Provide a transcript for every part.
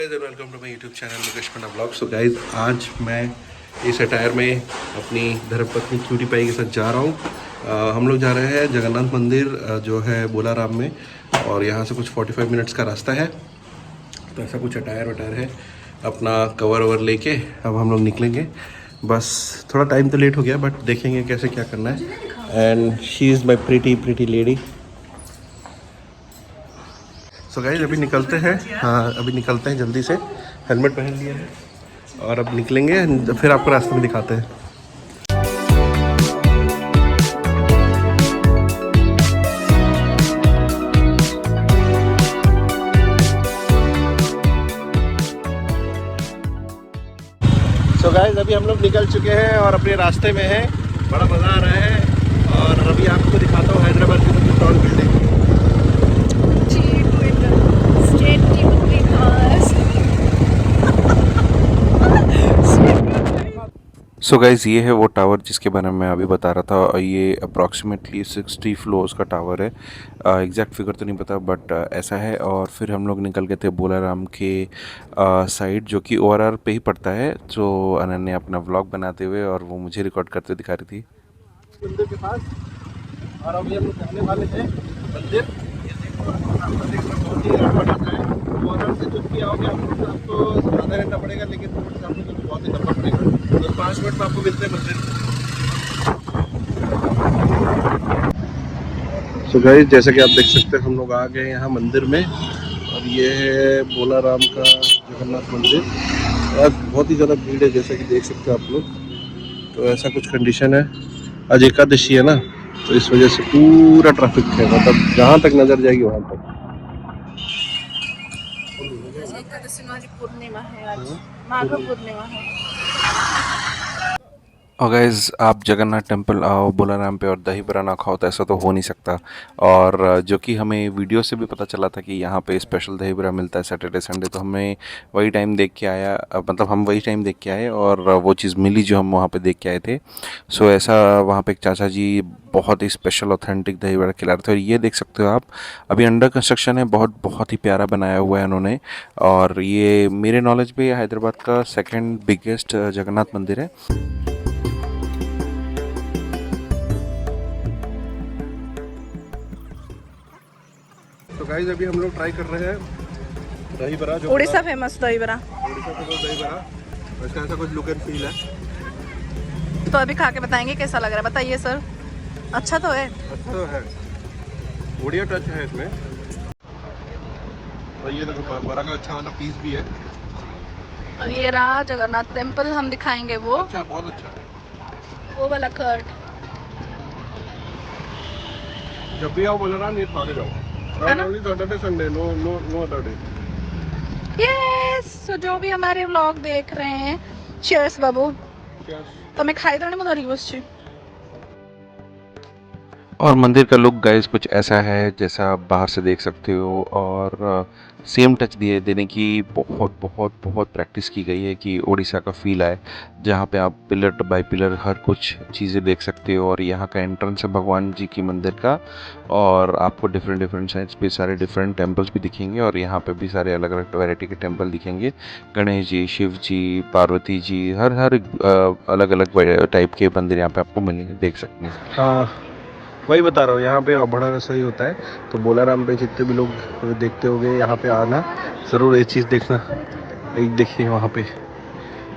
Welcome to my YouTube channel Mukesh Panda blog. So guys, आज मैं इस अटायर में अपनी धर्मपत्नी क्यूटी पाई के साथ जा रहा हूँ। हम लोग जा रहे हैं जगन्नाथ मंदिर जो है बोलाराम में, और यहाँ से कुछ 45 मिनट्स का रास्ता है। तो ऐसा कुछ अटायर वटायर है, अपना कवर ववर लेके अब हम लोग निकलेंगे। बस थोड़ा टाइम तो लेट हो गया, बट देखेंगे कैसे क्या करना है। And she is my pretty lady. So guys, अभी निकलते हैं। हाँ, अभी निकलते हैं जल्दी से। हेलमेट पहन लिया है और अब निकलेंगे, फिर आपको रास्ते में दिखाते हैं। सो गाइस, अभी हम लोग निकल चुके हैं और अपने रास्ते में हैं। बड़ा मज़ा आ रहा है। और अभी आपको दिखाता हूँ हैदराबाद की सबसे टॉल बिल्डिंग। सो गाइज़, ये है वो टावर जिसके बारे में मैं अभी बता रहा था। ये अप्रॉक्सीमेटली 60 फ्लोर्स का टावर है। एग्जैक्ट फिगर तो नहीं पता, बट ऐसा है। और फिर हम लोग निकल गए थे बोलाराम के साइड, जो कि ORR पे ही पड़ता है। जो अनन्या अपना व्लॉग बनाते हुए और वो मुझे रिकॉर्ड करते दिखा रही थी मंदिर के पास। और अभी हम लोग जाने वाले हैं मंदिर। ये देखो, बहुत ही बड़ा है। ORR से जो किया होगा आपको आधा घंटा पड़ेगा, लेकिन रोड से आपको बहुत ही लंबा पड़ेगा। तो 5 मिनट में आपको मिलते हैं मंदिर। सो गाइस, जैसा कि आप देख सकते हैं, हम लोग आ गए यहाँ मंदिर में। और ये है बोलाराम का जगन्नाथ मंदिर। आज बहुत ही ज़्यादा भीड़ है, जैसा कि देख सकते हैं आप लोग। तो ऐसा कुछ कंडीशन है। आज एकादशी है ना, तो इस वजह से पूरा ट्रैफिक है। मतलब जहाँ तक नज़र जाएगी वहाँ तक। पूर्णिमा है आज, माघ पूर्णिमा है। और गाइज़, आप जगन्नाथ टेम्पल आओ बोलाराम पे और दही बड़ा ना खाओ तो ऐसा तो हो नहीं सकता। और जो कि हमें वीडियो से भी पता चला था कि यहाँ पे स्पेशल दही बड़ा मिलता है सैटरडे संडे, तो हमें वही टाइम देख के आया। मतलब हम वही टाइम देख के आए और वो चीज़ मिली जो हम वहाँ पे देख के आए थे। सो ऐसा वहाँ पे एक चाचा जी बहुत ही स्पेशल ऑथेंटिक दही बड़ा खिला रहे थे। और ये देख सकते हो आप, अभी अंडर कंस्ट्रक्शन है। बहुत ही प्यारा बनाया हुआ है उन्होंने। और ये मेरे नॉलेज पे हैदराबाद का सेकेंड बिगेस्ट जगन्नाथ मंदिर है। तो गाइस, अभी हम लोग ट्राई कर रहे हैं दही बड़ा, जो उड़ीसा फेमस दही बड़ा। उड़ीसा का दही बड़ा। और इसका ऐसा कुछ लुक एंड फील है। तो अभी खा के बताएंगे कैसा लग रहा है। बताइए सर, अच्छा तो है। अच्छा तो है, बढ़िया टच है इसमें। और ये देखो, बड़ा का अच्छा वाला पीस भी है। और ये रहा जगन्नाथ टेम्पल, हम दिखाएंगे वो। अच्छा, बहुत अच्छा। वो वाला कर्ड। जब भी आओ बोलाराम ये खा के जाओ। Only Saturday Sunday, no other day. Yes, so जो भी हमारे व्लॉग देख रहे हैं, चीयर्स बाबू। तो मैं खाई तो नहीं धरी बस। और मंदिर का लुक गाइस कुछ ऐसा है जैसा आप बाहर से देख सकते हो। और सेम टच देने की बहुत बहुत बहुत प्रैक्टिस की गई है कि उड़ीसा का फील आए, जहाँ पे आप पिलर बाय पिलर हर कुछ चीज़ें देख सकते हो। और यहाँ का एंट्रेंस है भगवान जी की मंदिर का। और आपको डिफरेंट साइड्स पे सारे डिफरेंट टेम्पल्स भी दिखेंगे। और यहाँ पे भी सारे अलग अलग वैरायटी के टेम्पल दिखेंगे। गणेश जी, शिव जी, पार्वती जी, हर अलग अलग टाइप के मंदिर यहाँ पे आपको मिलेंगे, देख सकते हैं। हाँ, वही बता रहा हूँ, यहाँ पे बड़ा सही होता है। तो बोलाराम पे जितने भी लोग देखते होंगे, यहाँ पे आना ज़रूर, ये चीज़ देखना। एक देखिए, वहाँ पे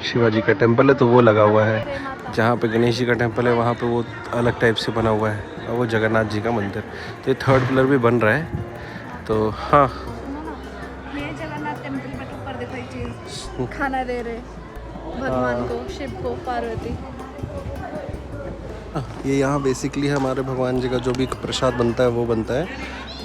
शिवाजी का टेम्पल है तो वो लगा हुआ है। जहाँ पे गणेश जी का टेम्पल है वहाँ पे वो अलग टाइप से बना हुआ है। और वो जगन्नाथ जी का मंदिर। तो ये 3rd पिलर भी बन रहा है। तो हाँ, ये जगन्नाथ टेम्पल बट ऊपर देखो ये चीज खाना दे रहे भगवान को, शिव को, पार्वती। ये यहाँ बेसिकली हमारे भगवान जी का जो भी प्रसाद बनता है वो बनता है।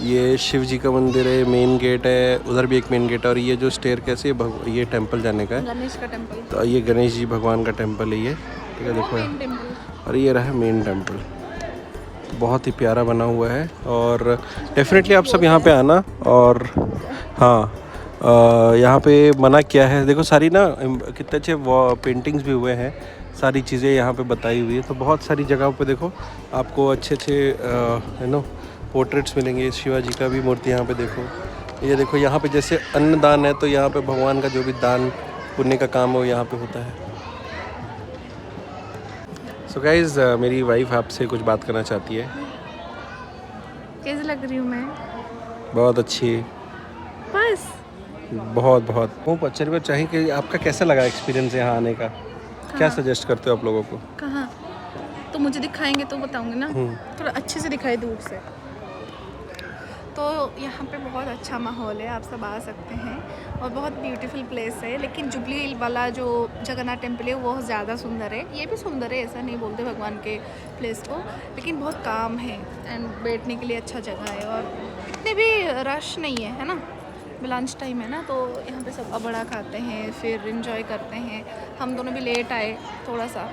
ये शिव जी का मंदिर है, मेन गेट है, उधर भी एक मेन गेट है। और ये जो स्टेयर कैसे ये टेंपल जाने का है, गणेश का टेम्पल। तो ये गणेश जी भगवान का टेंपल है ये, ठीक है, देखो। Main temple. और ये रहा मेन टेंपल, बहुत ही प्यारा बना हुआ है। और डेफिनेटली आप सब यहाँ पे आना। और हाँ, यहाँ पे मना किया है, देखो सारी ना कितने अच्छे पेंटिंग्स भी हुए हैं, सारी चीज़ें यहाँ पे बताई हुई है। तो बहुत सारी जगहों पे देखो आपको अच्छे अच्छे पोर्ट्रेट्स मिलेंगे। शिवाजी का भी मूर्ति यहाँ पे देखो, ये देखो यहाँ पे जैसे अन्नदान है, तो यहाँ पे भगवान का जो भी दान पुण्य का काम है वो यहाँ पे होता है। सो गाइज, मेरी वाइफ आपसे कुछ बात करना चाहती है। कैसी लग रही हूँ मैं? बहुत अच्छी, बस बहुत बहुत खूब अच्छे को चाहिए कि आपका कैसा लगा एक्सपीरियंस यहाँ आने का? क्या सजेस्ट करते हो आप लोगों को? कहाँ? तो मुझे दिखाएंगे तो बताऊंगी ना, थोड़ा अच्छे से दिखाई दूर से। तो यहाँ पे बहुत अच्छा माहौल है, आप सब आ सकते हैं और बहुत ब्यूटीफुल प्लेस है। लेकिन जुबली हिल वाला जो जगन्नाथ टेम्पल है वो ज़्यादा सुंदर है। ये भी सुंदर है, ऐसा नहीं बोलते भगवान के प्लेस को, लेकिन बहुत काम है एंड बैठने के लिए अच्छा जगह है और इतने भी रश नहीं है, है ना। लंच टाइम है ना, तो यहाँ पे सब अबड़ा खाते हैं, फिर इंजॉय करते हैं। हम दोनों भी लेट आए थोड़ा सा,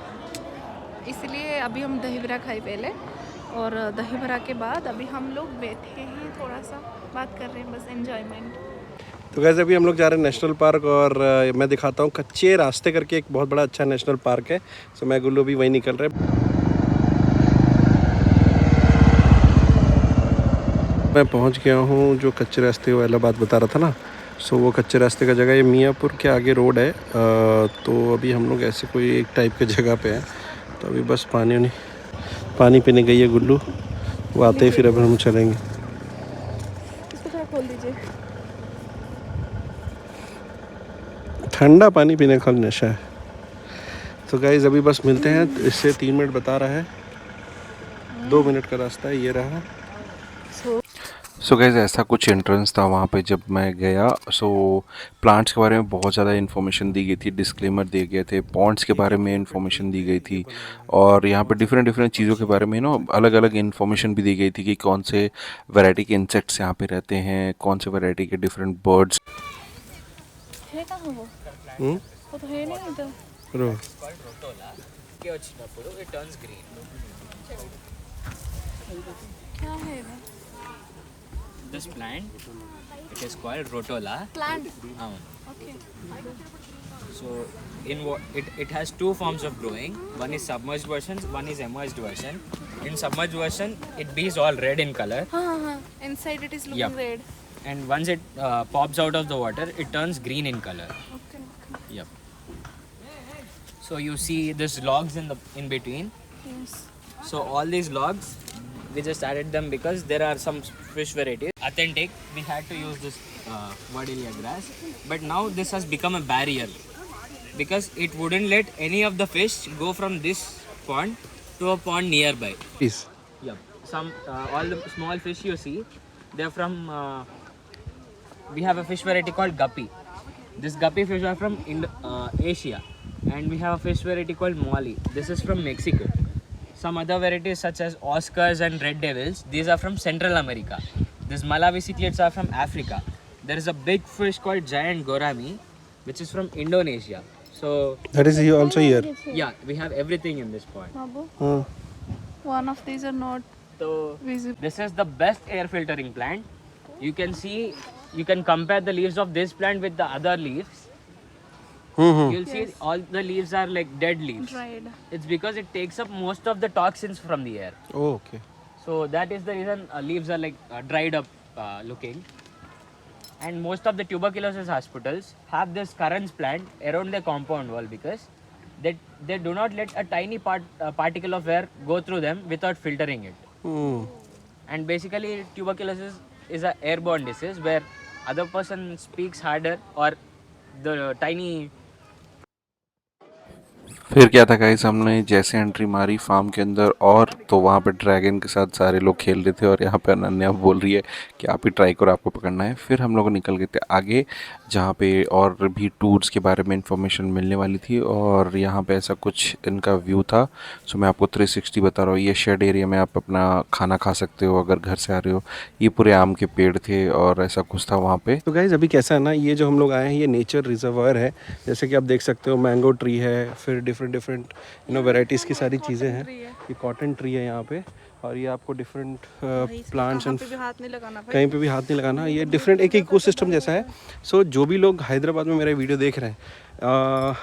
इसलिए अभी हम दही बड़ा खाए पहले, और दही बड़ा के बाद अभी हम लोग बैठे हैं, थोड़ा सा बात कर रहे हैं, बस एंजॉयमेंट। तो गाइस, अभी हम लोग जा रहे हैं नेशनल पार्क, और मैं दिखाता हूँ कच्चे रास्ते करके एक बहुत बड़ा अच्छा नेशनल पार्क है। सो मैं गुल्लू भी वहीं निकल रहे हैं। मैं पहुँच गया हूँ जो कच्चे रास्ते वाला बात बता रहा था ना। सो वो कच्चे रास्ते का जगह ये मियाँपुर के आगे रोड है। तो अभी हम लोग ऐसे कोई एक टाइप के जगह पे हैं। तो अभी बस पानी पीने गई है गुल्लू, वो आते ही फिर अब हम चलेंगे। इसको थोड़ा खोल दीजिए। ठंडा पानी पीने का नशा है। तो गाइज अभी बस मिलते हैं, इससे 3 मिनट बता रहा है, 2 मिनट का रास्ता है, ये रहा। सो गाइस, ऐसा कुछ एंट्रेंस था वहाँ पे जब मैं गया। सो प्लांट्स के बारे में बहुत ज़्यादा इन्फॉर्मेशन दी गई थी, डिस्क्लेमर दिए गए थे, पॉन्ड्स के बारे में इन्फॉर्मेशन दी गई थी, और यहाँ पे डिफरेंट चीज़ों के बारे में अलग अलग इन्फॉर्मेशन भी दी गई थी कि कौन से वैरायटी के इंसेक्ट्स यहाँ पे रहते हैं, कौन से वैरायटी के डिफरेंट बर्ड्स। है कहाँ वो? वो तो है नहीं इधर। क्या है इधर? This plant, it is called Rotola. Plant. Um, okay. so it has two forms of growing. One is submerged version, one is immersed version. In submerged version, it bees all red in color, हाँ, inside it is looking Yep. red. and once it pops out of the water, it turns green in color. Okay. Yep. So you see this logs in between. Yes. So all these logs, we just added them because there are some fish varieties. Authentic, we had to use this Wardelia grass, but now this has become a barrier because it wouldn't let any of the fish go from this pond to a pond nearby. Please. Yep. Some all the small fish you see, they're from. We have a fish variety called guppy. This guppy fish are from Asia, and we have a fish variety called Molly. This is from Mexico. Some other varieties such as Oscars and Red Devils, these are from Central America. These Malawi cichlids are from Africa. There is a big fish called giant gourami, which is from Indonesia. So That is also here. yeah, we have everything in this pond. हाँ. One of these are not So visible. this is the best air filtering plant. You can see, you can compare the leaves of this plant with the other leaves. You'll see all the leaves are like dead leaves. Dried. It's because it takes up most of the toxins from the air. Oh, okay. So that is the reason leaves are like dried up looking. And most of the tuberculosis hospitals have this currants plant around their compound wall because they do not let a tiny particle of air go through them without filtering it. And basically tuberculosis is an airborne disease where other person speaks harder or the tiny. फिर क्या था guys, हमने जैसे entry मारी farm के अंदर, और तो वहाँ पे ड्रैगन के साथ सारे लोग खेल रहे थे, और यहाँ पे अनन्या बोल रही है कि आप ही ट्राई करो, आपको पकड़ना है। फिर हम लोग निकल गए थे आगे, जहाँ पे और भी टूर्स के बारे में इंफॉर्मेशन मिलने वाली थी, और यहाँ पे ऐसा कुछ इनका व्यू था। सो मैं आपको 360 बता रहा हूँ। ये शेड एरिया में आप अपना खाना खा सकते हो अगर घर से आ रहे हो। ये पूरे आम के पेड़ थे और ऐसा कुछ था वहाँ पे। तो गाइज अभी कैसा है ना, ये जो हम लोग आए हैं ये नेचर रिजर्वायर है। जैसे कि आप देख सकते हो मैंगो ट्री है, फिर डिफरेंट वैरायटीज़ की सारी चीज़ें हैं। ये कॉटन ट्री है यहाँ पे, और ये आपको डिफरेंट प्लांट्स एंड हाथ नहीं लगाना भाई। कहीं पे भी हाथ नहीं लगाना। ये डिफरेंट एक इकोसिस्टम जैसा है। सो जो भी लोग हैदराबाद में मेरा वीडियो देख रहे हैं,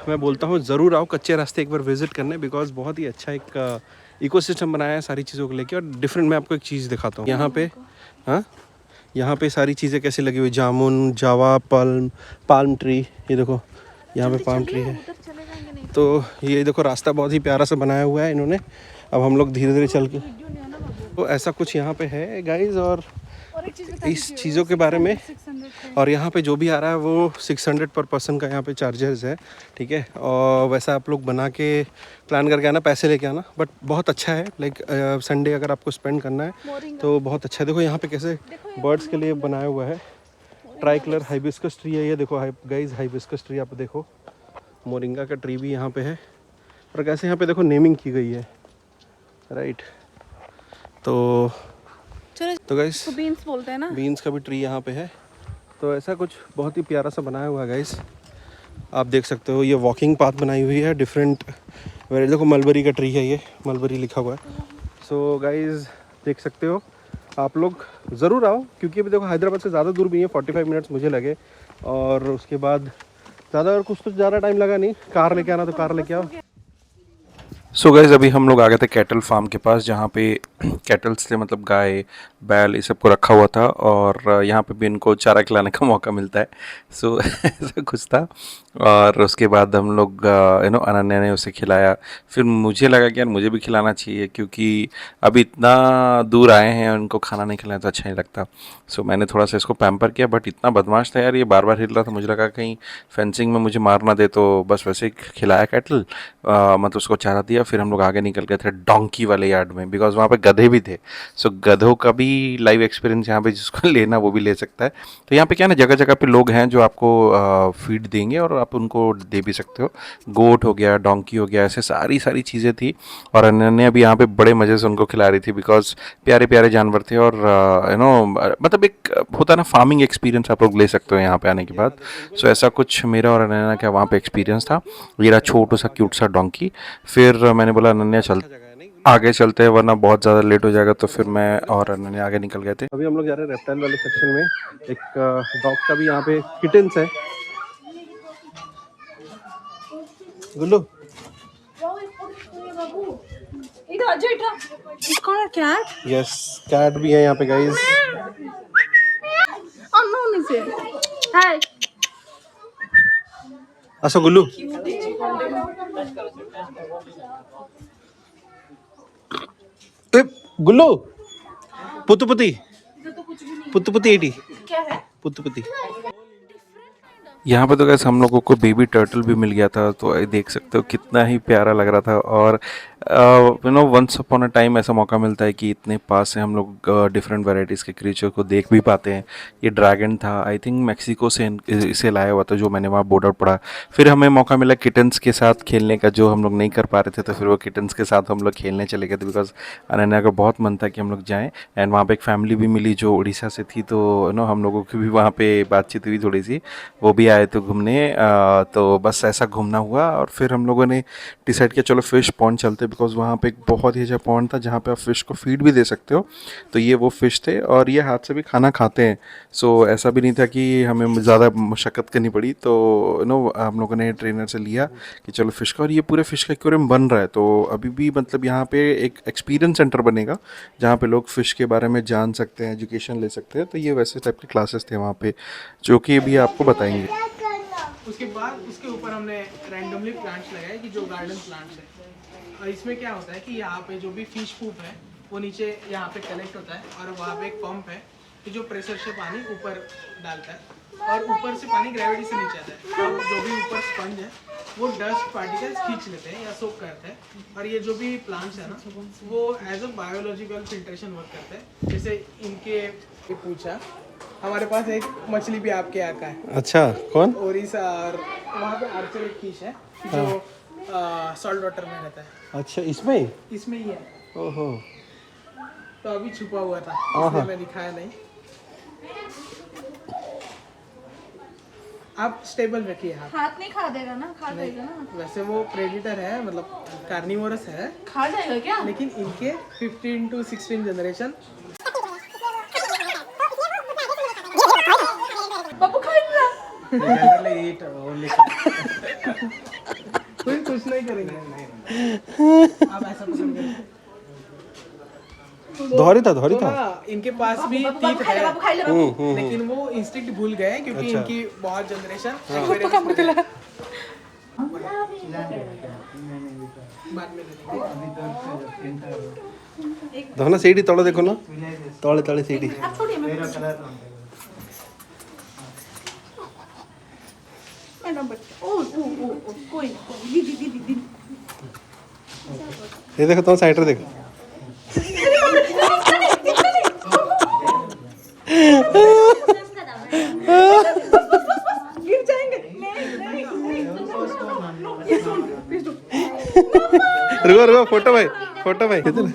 मैं बोलता हूँ ज़रूर आओ कच्चे रास्ते एक बार विजिट करने, बिकॉज बहुत ही अच्छा एक इकोसिस्टम बनाया है सारी चीज़ों को लेके। और डिफरेंट मैं आपको एक चीज़ दिखाता हूँ यहाँ पे। हाँ, यहाँ पे सारी चीज़ें कैसे लगी हुई, जामुन, जावा, पाल्म ट्री, ये देखो यहाँ पे पाल्म ट्री है। उधर चले जाएंगे नहीं तो ये देखो रास्ता बहुत ही प्यारा सा बनाया हुआ है इन्होंने। अब हम लोग धीरे धीरे चल के, वीडियो नहीं आना बाबू। तो ऐसा कुछ यहाँ पे है गाइज। और और एक चीज़ इस चीज़ों के बारे में, 600 है। और यहाँ पे जो भी आ रहा है वो 600 पर पर्सन का यहाँ पे चार्जेस है, ठीक है। और वैसा आप लोग बना के प्लान करके आना, पैसे लेके आना, बट बहुत अच्छा है। लाइक संडे अगर आपको स्पेंड करना है तो बहुत अच्छा है। देखो यहाँ पे कैसे बर्ड्स के लिए बनाया हुआ है। ट्राई कलर हाइबिस्कस ट्री है ये, देखो गाइज हाइबिस्कस ट्री आप देखो, मोरिंगा का ट्री भी यहाँ पे है। और कैसे यहाँ पे देखो नेमिंग की गई है, राइट। तो चलो गाइस तो बीन्स बोलते हैं ना। बीन्स का भी ट्री यहाँ पे है। तो ऐसा कुछ बहुत ही प्यारा सा बनाया हुआ है गाइस, आप देख सकते हो। ये वॉकिंग पाथ बनाई हुई है डिफरेंट। देखो मलबरी का ट्री है, ये मलबरी लिखा हुआ है। सो गाइस देख सकते हो, आप लोग ज़रूर आओ, क्योंकि अभी देखो हैदराबाद से ज़्यादा दूर भी है, 45 मिनट्स मुझे लगे। और उसके बाद ज़्यादा कुछ तो ज़्यादा टाइम लगा नहीं, कार लेके आना तो कार लेके आओ। सो गाइज अभी हम लोग आ गए थे कैटल फार्म के पास, जहाँ पे कैटल्स थे, मतलब गाय बैल ये सब को रखा हुआ था, और यहाँ पे भी इनको चारा खिलाने का मौका मिलता है। सो ऐसा कुछ था। और उसके बाद हम लोग अनन्या ने उसे खिलाया। फिर मुझे लगा कि यार मुझे भी खिलाना चाहिए, क्योंकि अभी इतना दूर आए हैं, उनको खाना नहीं खिलाया तो अच्छा नहीं लगता। सो मैंने थोड़ा सा इसको पैम्पर किया, बट इतना बदमाश था यार, ये बार बार हिल रहा था। मुझे लगा कहीं फेंसिंग में मुझे मार ना दे, तो बस वैसे ही खिलाया कैटल, मतलब उसको चारा दिया। फिर हम लोग आगे निकल गए थे डोंकी वाले यार्ड में, बिकॉज वहाँ पे गधे भी थे। सो गधों का भी लाइव एक्सपीरियंस यहाँ पे जिसको लेना वो भी ले सकता है। तो यहाँ पे क्या ना, जगह जगह पे लोग हैं जो आपको फीड देंगे और आप उनको दे भी सकते हो। गोट हो गया, डोंकी हो गया, ऐसे सारी सारी चीज़ें थी। और अनन्या भी यहाँ पे बड़े मज़े से उनको खिला रही थी, बिकॉज प्यारे प्यारे जानवर थे। और मतलब एक होता है ना फार्मिंग एक्सपीरियंस, आप लोग ले सकते हो यहाँ पे आने के बाद। सो ऐसा कुछ मेरा और अनन्या का वहाँ पे एक्सपीरियंस था। मेरा छोटू सा क्यूट सा डोंकी। फिर मैंने बोला अनन्या चल आगे चलते हैं, वरना बहुत ज़्यादा लेट हो जाएगा। तो फिर मैं और अनन्या आगे निकल गए थे। अभी हम लोग जा रहे हैं रेप्टाइल वाले सेक्शन में। एक डॉग का भी यहाँ पे किटन्स है। गुल्लू कौन है कैट? यस, कैट भी है यहाँ पे गाइस। हाय असो गुल्लू, गुल्लू पुत्तुपुती पुत्तुपुती एटी क्या है? पुत्तुपुती। यहाँ पे तो गैस हम लोगों को बेबी टर्टल भी मिल गया था, तो ये देख सकते हो कितना ही प्यारा लग रहा था। और वंस अपॉन अ टाइम ऐसा मौका मिलता है कि इतने पास से हम लोग डिफरेंट वैरायटीज़ के क्रीचर को देख भी पाते हैं। ये ड्रैगन था, आई थिंक मैक्सिको से इसे लाया हुआ था, जो मैंने वहाँ बॉर्डर पढ़ा। फिर हमें मौका मिला किटन्स के साथ खेलने का, जो हम लोग नहीं कर पा रहे थे, तो फिर वो किटन्स के साथ हम लोग खेलने चले गए थे, बिकॉज अनन्या का बहुत मन था कि हम लोग जाएँ। एंड वहाँ पर एक फैमिली भी मिली जो उड़ीसा से थी, तो हम लोगों की भी वहाँ पर बातचीत हुई थोड़ी सी, वो भी आए थे घूमने। तो बस ऐसा घूमना हुआ। और फिर हम लोगों ने डिसाइड किया चलो फिश पॉन्ड चलते, बिकॉज वहाँ पे एक बहुत ही अच्छा पॉन्ड था जहाँ पे आप फिश को फीड भी दे सकते हो। तो ये वो फिश थे, और ये हाथ से भी खाना खाते हैं। सो ऐसा भी नहीं था कि हमें ज़्यादा मशक्क़त करनी पड़ी। तो हम लोगों ने ट्रेनर से लिया कि चलो फ़िश का, और ये पूरे फ़िश का एक्वेरियम बन रहा है। तो अभी भी मतलब यहाँ पे एक एक्सपीरियंस सेंटर बनेगा जहाँ पे लोग फ़िश के बारे में जान सकते हैं, एजुकेशन ले सकते हैं। तो ये वैसे टाइप के क्लासेस थे वहाँ पे, जो कि अभी आपको बताएंगे। उसके बाद उसके ऊपर हमने रैंडमली प्लांट्स लगाए कि जो गार्डन प्लांट्स है। और इसमें क्या होता है कि यहाँ पे जो भी फिश पूप है वो नीचे यहाँ पे कलेक्ट होता है, और वहाँ पे एक पंप है कि जो प्रेशर से पानी ऊपर डालता है, और ऊपर से पानी ग्रेविटी से नीचे आता है। और जो भी ऊपर स्पंज है वो डस्ट पार्टिकल्स खींच लेते हैं या सोक करते हैं। और ये जो भी प्लांट्स है ना, वो as a biological filtration work करते हैं। जैसे इनके पूछा, हमारे पास एक मछली भी आपके यहाँ का है। अच्छा, कौन? ओरिसा, और वहाँ पे आर्चर एक फिश है जो सॉल्ट वाटर में रहता है। अच्छा, इसमें ही है। ओहो, तो अभी छुपा हुआ था, इसलिए मैं दिखाया नहीं। आप स्टेबल रखिए हाथ नहीं खा देगा ना? खा देगा ना? वैसे वो प्रेडिटर है, मतलब कार्निवोरस है। खा जाएगा क्या? लेकिन इनके 15 to 16 जनरेशन बाबू खाएगा। कोई कुछ नहीं करेंगे। आप ऐसा पसंद करें। धौरी था तो ना इनके पास भी टीथ है, लेकिन वो इंस्टिंक्ट भूल गए क्योंकि इनकी बहुत जनरेशन धोना सीढ़ी तले देखो ना, तले तले सीढ़ी। ये देखो तुम साइड रे देखो। रुको रुको फोटो भाई, फोटो भाई इधर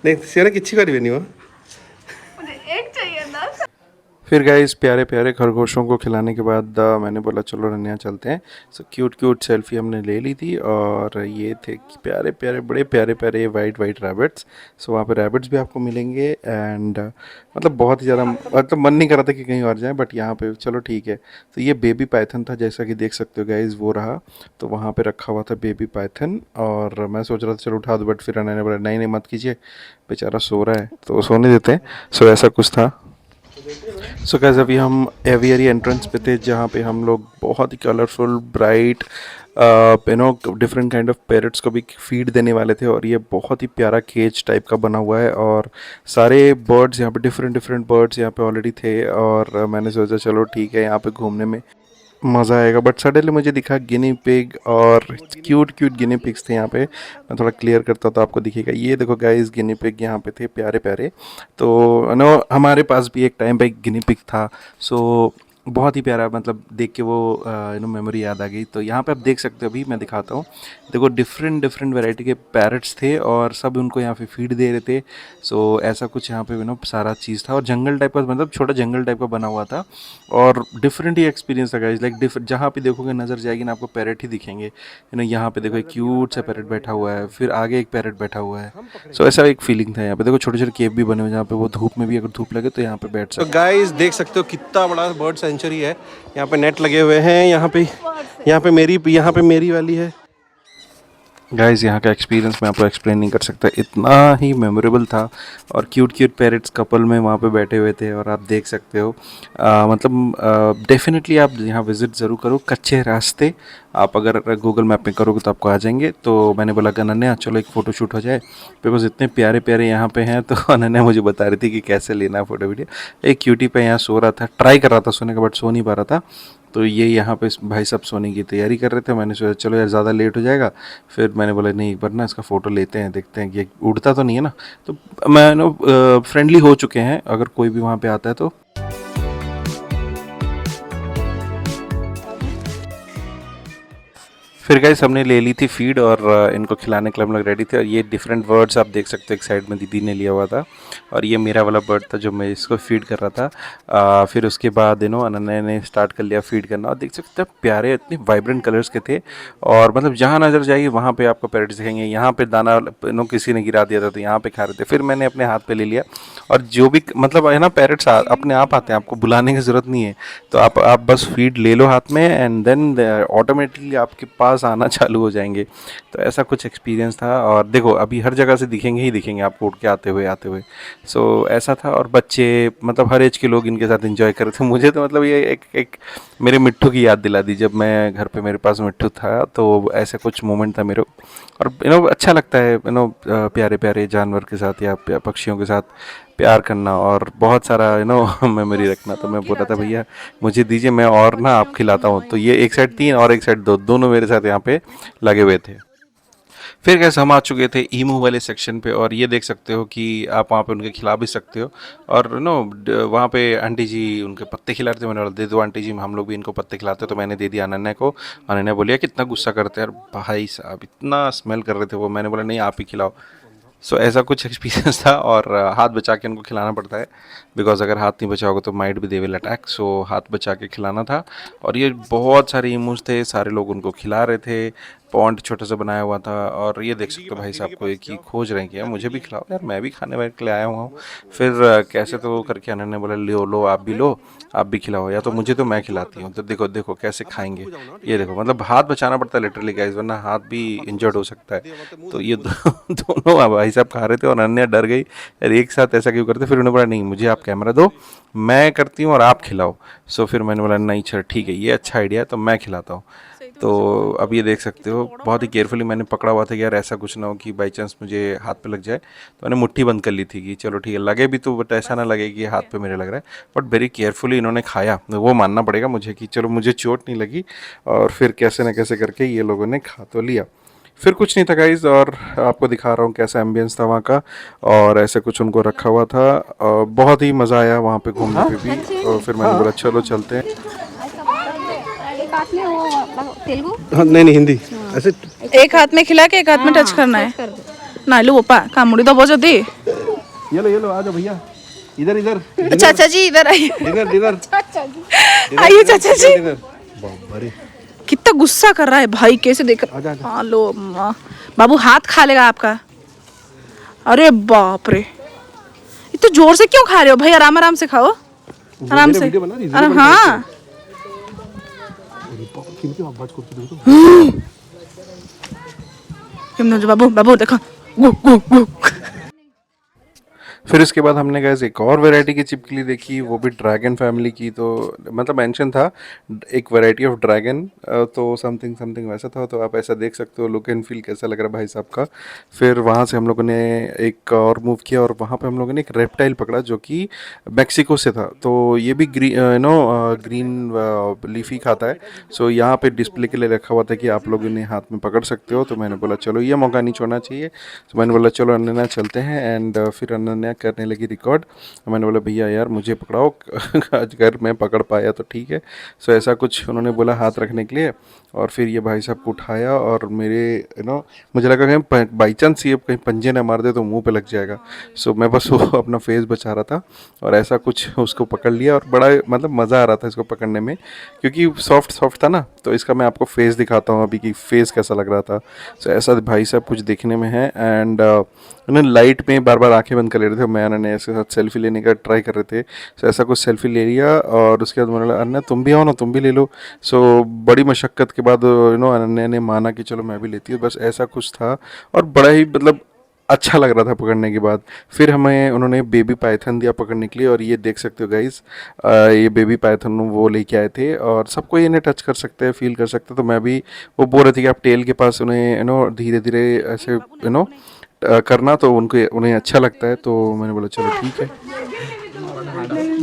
देख सियारा किसी करिबेनी वो। मुझे एक चाहिए ना। फिर गाइस प्यारे प्यारे खरगोशों को खिलाने के बाद मैंने बोला चलो रनिया चलते हैं। सो क्यूट क्यूट सेल्फी हमने ले ली थी और ये थे प्यारे प्यारे बड़े प्यारे प्यारे वाइट वाइट रैबिट्स। सो वहाँ पे रैबिट्स भी आपको मिलेंगे एंड मतलब बहुत ही ज़्यादा मतलब मन नहीं कर रहा था कि कहीं और जाएं, बट यहाँ पे चलो ठीक है। तो ये बेबी पाइथन था, जैसा कि देख सकते हो गाइस वो रहा। तो वहाँ पे रखा हुआ था बेबी पाइथन और मैं सोच रहा था चलो उठा दो, बट फिर रनिया ने बोला नहीं नहीं मत कीजिए, बेचारा सो रहा है तो सोने देते हैं। सो ऐसा कुछ था। सो गाइस अभी हम एवियरी एंट्रेंस पे थे जहाँ पे हम लोग बहुत ही colourful bright different kind of parrots को भी फीड देने वाले थे और ये बहुत ही प्यारा केज टाइप का बना हुआ है और सारे बर्ड्स यहाँ पे डिफरेंट डिफरेंट बर्ड्स यहाँ पे ऑलरेडी थे और मैंने सोचा चलो ठीक है यहाँ पे घूमने में मज़ा आएगा। बट सडनली मुझे दिखा गिनी पिग और क्यूट क्यूट गिनी पिग्स थे यहाँ पे। मैं थोड़ा क्लियर करता तो आपको दिखेगा। ये देखो गाइस गिनी पिग यहाँ पे थे प्यारे प्यारे। तो नो हमारे पास भी एक टाइम पे गिनी पिग था। सो बहुत ही प्यारा मतलब देख के वो मेमोरी याद आ गई। तो यहाँ पे आप देख सकते हो, अभी मैं दिखाता हूँ। देखो डिफरेंट डिफरेंट वैरायटी के पैरट्स थे और सब उनको यहाँ पे फीड दे रहे थे। सो ऐसा कुछ यहाँ पे सारा चीज़ था और जंगल टाइप का मतलब छोटा जंगल टाइप का बना हुआ था और डिफरेंट ही एक्सपीरियंस था गाइस। लाइक जहाँ पे देखोगे नज़र जाएगी ना आपको पैरट ही दिखेंगे। यहाँ पे देखो एक क्यूट सा पैरट बैठा हुआ है, फिर आगे एक पैरट बैठा हुआ है। सो ऐसा एक फीलिंग था। यहाँ पे देखो छोटे छोटे केव भी बने हुए जहाँ पे वो धूप में भी अगर धूप लगे तो यहाँ पे बैठ तो सकते। गाइस देख सकते हो कितना बड़ा बर्ड सेंचुरी है। यहाँ पे नेट लगे हुए हैं, यहाँ पे मेरी वाली है। गाइस यहाँ का एक्सपीरियंस मैं आपको एक्सप्लेन नहीं कर सकता, इतना ही मेमोरेबल था और क्यूट क्यूट पैरट्स कपल में वहाँ पे बैठे हुए थे और आप देख सकते हो। मतलब डेफिनेटली आप यहाँ विज़िट ज़रूर करो। कच्चे रास्ते आप अगर गूगल मैप में करोगे तो आपको आ जाएंगे। तो मैंने बोला कि अनन्या चलो एक फ़ोटो शूट हो जाए, बिकॉज इतने प्यारे प्यारे यहाँ पे हैं। तो अनन्या मुझे बता रही थी कि कैसे लेना है फ़ोटो वीडियो। एक क्यूटी पे यहाँ सो रहा था, ट्राई कर रहा था सोने का बट सो नहीं पा रहा था। तो ये यहाँ पे भाई साहब सोने की तैयारी कर रहे थे। मैंने सोचा चलो यार ज़्यादा लेट हो जाएगा, फिर मैंने बोला नहीं एक बार ना इसका फ़ोटो लेते हैं, देखते हैं कि उड़ता तो नहीं है ना। तो मैं फ्रेंडली हो चुके हैं अगर कोई भी वहाँ पे आता है तो। फिर गाइस हमने ले ली थी फीड और इनको खिलाने के लिए हम लोग रेडी थे। और ये डिफरेंट बर्ड्स आप देख सकते हो, एक साइड में दीदी ने लिया हुआ था और ये मेरा वाला बर्ड था जो मैं इसको फीड कर रहा था। फिर उसके बाद अनन्या ने स्टार्ट कर लिया फीड करना और देख सकते हैं प्यारे इतने वाइब्रेंट कलर्स के थे और मतलब जहाँ नज़र जाएगी वहाँ पे आपको पैरट्स दिखेंगे। यहाँ पे दाना किसी ने गिरा दिया था तो यहाँ पे खा रहे थे, फिर मैंने अपने हाथ पे ले लिया। और जो भी मतलब है ना पैरट्स अपने आप आते हैं, आपको बुलाने की ज़रूरत नहीं है। तो आप बस फीड ले लो हाथ में एंड देन ऑटोमेटिकली आपके पास आना चालू हो जाएंगे। तो ऐसा कुछ एक्सपीरियंस था और देखो अभी हर जगह से दिखेंगे ही दिखेंगे आपको उड़ के आते हुए। सो ऐसा था और बच्चे मतलब हर एज के लोग इनके साथ एंजॉय कर रहे थे। मुझे तो मतलब ये एक मेरे मिट्ठू की याद दिला दी, जब मैं घर पे मेरे पास मिट्ठू था तो ऐसा कुछ मोमेंट था मेरे। और अच्छा लगता है प्यारे प्यारे जानवर के साथ या पक्षियों के साथ प्यार करना और बहुत सारा मेमोरी रखना। तो मैं बोला था भैया मुझे दीजिए, मैं और ना आप खिलाता हूँ। तो ये एक साइड 3 और एक साइड 2 दोनों मेरे साथ यहाँ पे लगे हुए थे। फिर कैसे हम आ चुके थे ईमू वाले सेक्शन पे और ये देख सकते हो कि आप वहाँ पे उनके खिला भी सकते हो। और वहाँ पे आंटी जी उनके पत्ते खिला रहे थे। मैंने बोला दे दो आंटी जी, हम लोग भी इनको पत्ते खिलाते। तो मैंने दे दिया अनन्या को। अनन्या बोलिए कितना गुस्सा करते हैं यार भाई साहब, इतना स्मेल कर रहे थे वो। मैंने बोला नहीं आप ही खिलाओ। सो ऐसा कुछ एक्सपीरियंस था और हाथ बचा के उनको खिलाना पड़ता है, बिकॉज अगर हाथ नहीं बचाओगे तो माइट भी दे विल अटैक। सो हाथ बचा के खिलाना था। और ये बहुत सारे इमूज थे, सारे लोग उनको खिला रहे थे पॉन्ड छोटा सा बनाया हुआ था। और ये देख सकते हो भाई साहब को एक ही खोज रहे हैं कि यार मुझे भी खिलाओ, यार मैं भी खाने वाने के लिए आया हुआ हूँ। फिर कैसे तो करके अनन्या ने बोला लो लो आप भी लो, आप भी खिलाओ, या तो मुझे तो मैं खिलाती हूँ। तो देखो देखो कैसे खाएंगे, ये देखो मतलब हाथ बचाना पड़ता है लिटरली गाइस, वरना हाथ भी इंजर्ड हो सकता है। तो ये दोनों भाई साहब खा रहे थे और अनन्या डर गई, यार एक साथ ऐसा क्यों करते। फिर उन्होंने बोला नहीं मुझे आप कैमरा दो, मैं करती हूँ और आप खिलाओ। सो फिर मैंने बोला नहीं चल ठीक है, ये अच्छा आइडिया है, तो मैं खिलाता हूँ। तो अब ये देख सकते हो बहुत ही केयरफुली मैंने पकड़ा हुआ था कि यार ऐसा कुछ ना हो कि बाई चांस मुझे हाथ पे लग जाए। तो मैंने मुट्ठी बंद कर ली थी कि चलो ठीक है, लगे भी तो बट ऐसा ना लगे कि हाथ पे मेरे लग रहा है। बट वेरी केयरफुली इन्होंने खाया, वो मानना पड़ेगा मुझे कि चलो मुझे चोट नहीं लगी। और फिर कैसे ना कैसे करके ये लोगों ने खा तो लिया। फिर कुछ नहीं था गाइज, और आपको दिखा रहा हूँ कैसा एम्बियंस था वहाँ का। और ऐसे कुछ उनको रखा हुआ था और बहुत ही मज़ा आया वहाँ पे घूमने पे भी। और फिर मैंने बोला चलो चलते हैं। तेलुगु हाँ नहीं नहीं हिंदी ऐसे एक हाथ में खिला के एक हाथ में टच करना है ना। लो पापा कामुड़ी तो बहुत जल्दी। ये लो आ जाओ भैया, इधर इधर चाचा जी इधर आइए, डिनर डिनर आइए चाचा जी। बाबा कितना गुस्सा कर रहा है भाई, कैसे देख। हाँ लो अम्मा। बाबू हाथ खा लेगा आपका। अरे बाप रे, इतने जोर से क्यों खा रहे हो भाई, आराम आराम से खाओ, आराम से। अरे हाँ बाबू बाबू देखो गु गु गु। फिर इसके बाद हमने गैस एक और वैरायटी की चिपकली देखी, वो भी ड्रैगन फैमिली की। तो मतलब मेंशन था एक वैरायटी ऑफ ड्रैगन, तो समथिंग समथिंग वैसा था। तो आप ऐसा देख सकते हो, लुक एंड फील कैसा लग रहा है भाई साहब का। फिर वहाँ से हम लोगों ने एक और मूव किया और वहाँ पे हम लोगों ने एक रेप्टाइल पकड़ा जो कि मैक्सिको से था। तो ये भी ग्रीन लीफी खाता है। सो यहाँ पे डिस्प्ले के लिए रखा हुआ था कि आप लोग इन्हें हाथ में पकड़ सकते हो। तो मैंने बोला चलो ये मौका नहीं छोड़ना चाहिए। तो मैंने बोला चलो अनन्या चलते हैं। एंड फिर अनन्या करने लगी रिकॉर्ड। मैंने बोला भैया यार मुझे पकड़ाओ आज अगर मैं पकड़ पाया तो ठीक है। सो ऐसा कुछ उन्होंने बोला हाथ रखने के लिए। और फिर ये भाई साहब को उठाया और मेरे मुझे लगा कहीं बाई चांस ये कहीं पंजे ना मार दे तो मुंह पे लग जाएगा। सो मैं बस वो अपना फेस बचा रहा था और ऐसा कुछ उसको पकड़ लिया। और बड़ा मतलब मज़ा आ रहा था इसको पकड़ने में, क्योंकि सॉफ्ट सॉफ्ट था ना। तो इसका मैं आपको फेस दिखाता हूँ अभी कि फेस कैसा लग रहा था। सो ऐसा भाई साहब कुछ देखने में है। एंड उन्होंने लाइट में बार बार आंखें बंद कर ले रहे थे, मैंने इसके साथ सेल्फी लेने का ट्राई कर रहे थे। सो ऐसा कुछ सेल्फी ले लिया और उसके बाद मैंने बोला अनन्या तुम भी आओ ना, तुम भी ले लो। सो बड़ी मशक्क़त के बाद अनन्या ने माना कि चलो मैं भी लेती हूँ। बस ऐसा कुछ था और बड़ा ही मतलब अच्छा लग रहा था पकड़ने के बाद। फिर हमें उन्होंने बेबी पाइथन दिया पकड़ने के लिए। और ये देख सकते हो गाइस, ये बेबी पाइथन वो लेके आए थे और सबको इन्हें टच कर सकते हैं, फील कर सकते हैं। तो मैं भी, वो बोल रहे थे कि आप टेल के पास उन्हें धीरे धीरे ऐसे करना, तो उन्हें अच्छा लगता है। तो मैंने बोला चलो ठीक है।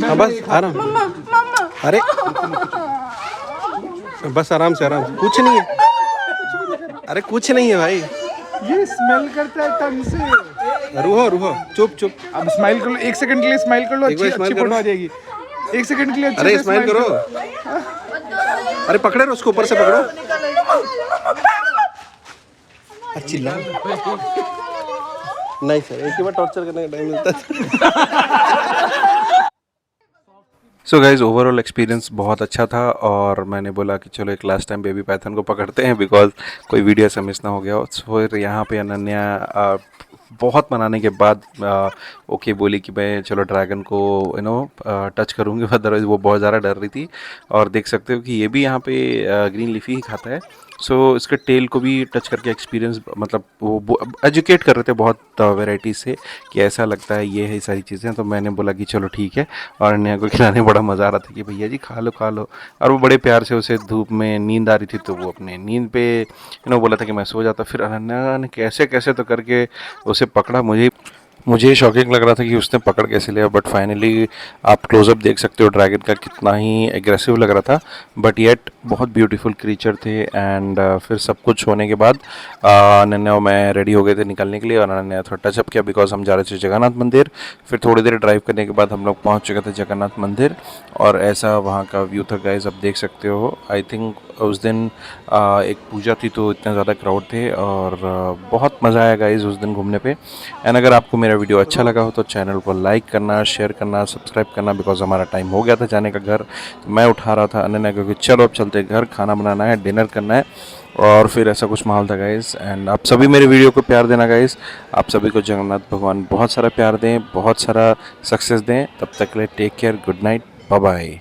हाँ बस आराम, अरे बस आराम से कुछ नहीं है, अरे कुछ नहीं है भाई, ये स्मेल करता है टंग से। रुको चुप चुप। अब स्माइल कर लो, 1 सेकंड के लिए स्माइल कर लो, अच्छी स्माइल अच्छी करो। फोटो आ जाएगी। 1 सेकंड के लिए अच्छे अरे से स्माइल करो। अरे पकड़े रहो उसको, ऊपर से पकड़ो। अच्छी ला नहीं सर, एक ही बार टॉर्चर करने का टाइम मिलता है। सो गाइज ओवरऑल एक्सपीरियंस बहुत अच्छा था। और मैंने बोला कि चलो एक लास्ट टाइम बेबी पाइथन को पकड़ते हैं, बिकॉज कोई वीडियो ऐसा मिस ना हो गया हो। फिर यहाँ पे अनन्या बहुत मनाने के बाद ओके बोली कि मैं चलो ड्रैगन को टच करूँगी, अदरवाइज वो बहुत ज़्यादा डर रही थी। और देख सकते हो कि ये भी यहाँ पे ग्रीन लीफी ही खाता है। सो इसके टेल को भी टच करके एक्सपीरियंस मतलब वो एजुकेट कर रहे थे बहुत वैराइटीज़ से कि ऐसा लगता है, ये है सारी चीज़ें। तो मैंने बोला कि चलो ठीक है। और अनन्या को खिलाने बड़ा मज़ा आ रहा था कि भैया जी खा लो खा लो। और वो बड़े प्यार से, उसे धूप में नींद आ रही थी तो वो अपने नींद पे बोला था कि मैं सो जाता। फिर अनन्या ने कैसे कैसे तो करके उसे पकड़ा। मुझे शॉकिंग लग रहा था कि उसने पकड़ कैसे लिया। बट फाइनली आप क्लोजअप देख सकते हो ड्रैगन का, कितना ही एग्रेसिव लग रहा था, बट येट बहुत ब्यूटीफुल क्रीचर थे। एंड फिर सब कुछ होने के बाद अनन्या और मैं रेडी हो गए थे निकलने के लिए। और अनन्या थोड़ा टचअप किया बिकॉज हम जा रहे थे जगन्नाथ मंदिर। फिर थोड़ी देर ड्राइव करने के बाद हम लोग पहुँच चुके थे जगन्नाथ मंदिर। और ऐसा वहाँ का व्यू था गाइस, आप देख सकते हो। आई थिंक उस दिन एक पूजा थी तो इतने ज़्यादा क्राउड थे और बहुत मज़ा आया गाइस उस दिन घूमने पे। एंड अगर आपको मेरा वीडियो अच्छा लगा हो तो चैनल को लाइक करना, शेयर करना, सब्सक्राइब करना, बिकॉज हमारा टाइम हो गया था जाने का घर। तो मैं उठा रहा था अनन्या क्योंकि चलो अब चलते घर, खाना बनाना है, डिनर करना है, और फिर ऐसा कुछ माहौल था गाइस। एंड आप सभी मेरे वीडियो को प्यार देना गाइस। आप सभी को जगन्नाथ भगवान बहुत सारा प्यार दें, बहुत सारा सक्सेस दें। तब तक के लिए take care, good night, bye bye.